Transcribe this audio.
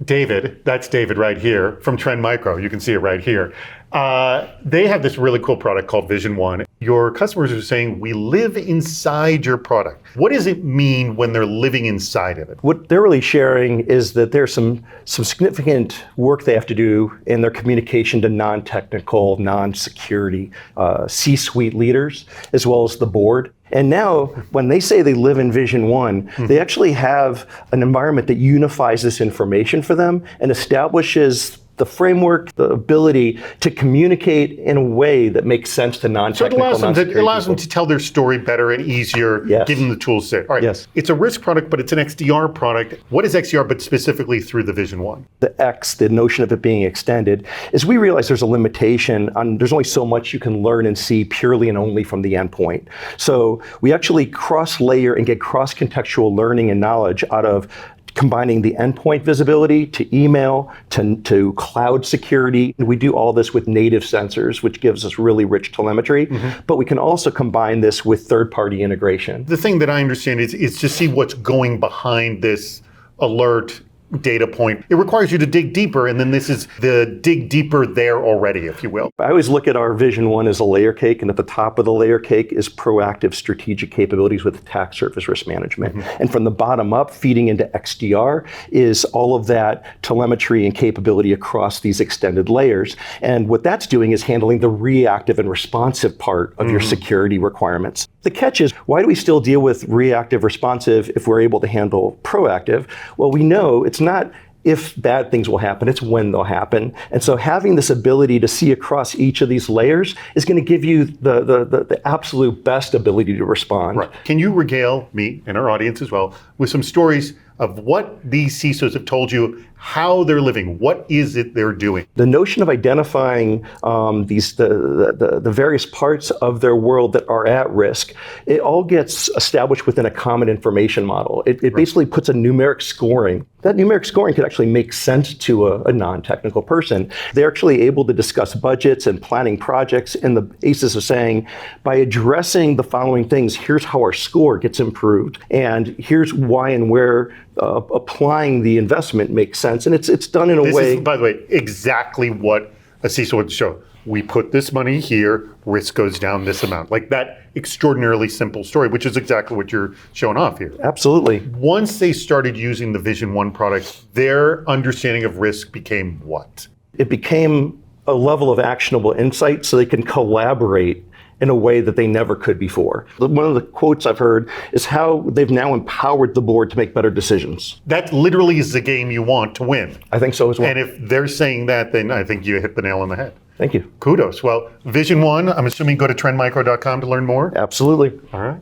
David, that's David right here from Trend Micro. You can see it right here. They have this really cool product called Vision One. Your customers are saying, we live inside your product. What does it mean when they're living inside of it? What they're really sharing is that there's some significant work they have to do in their communication to non-technical, non-security C-suite leaders, as well as the board. And now, when they say they live in Vision One, they actually have an environment that unifies this information for them and establishes the framework, the ability to communicate in a way that makes sense to non-technical, it allows them to tell their story better and easier, Yes. give them the tools to. All right, Yes. It's a risk product, but it's an XDR product. What is XDR, but specifically through the Vision One? The X, the notion of it being extended, is we realize there's a limitation on, there's only so much you can learn and see purely and only from the endpoint. So we actually cross-layer and get cross-contextual learning and knowledge out of combining the endpoint visibility to email, to cloud security. We do all this with native sensors, which gives us really rich telemetry, but we can also combine this with third-party integration. The thing that I understand is to see what's going behind this alert data point. It requires you to dig deeper, and then this is the dig deeper there already, if you will. I always look at our Vision One as a layer cake, and at the top of the layer cake is proactive strategic capabilities with attack surface risk management. And from the bottom up, feeding into XDR is all of that telemetry and capability across these extended layers. And what that's doing is handling the reactive and responsive part of your security requirements. The catch is, why do we still deal with reactive responsive if we're able to handle proactive? Well, we know it's not if bad things will happen, it's when they'll happen. And so having this ability to see across each of these layers is going to give you the absolute best ability to respond. Right. Can you regale me and our audience as well with some stories of what these CISOs have told you, how they're living, what is it they're doing? The notion of identifying the various parts of their world that are at risk, it all gets established within a common information model. It basically puts a numeric scoring. That numeric scoring could actually make sense to a non-technical person. They're actually able to discuss budgets and planning projects in the basis of saying, by addressing the following things, here's how our score gets improved, and here's why and where applying the investment makes sense. And it's done in a way. This is, by the way, exactly what a CISO would show. We put this money here, risk goes down this amount. Like that extraordinarily simple story, which is exactly what you're showing off here. Absolutely. Once they started using the Vision One product, their understanding of risk became what? It became a level of actionable insight so they can collaborate in a way that they never could before. One of the quotes I've heard is how they've now empowered the board to make better decisions. That literally is the game you want to win. I think so as well. And if they're saying that, then I think you hit the nail on the head. Thank you. Kudos. Well, Vision One, I'm assuming go to trendmicro.com to learn more? Absolutely. All right.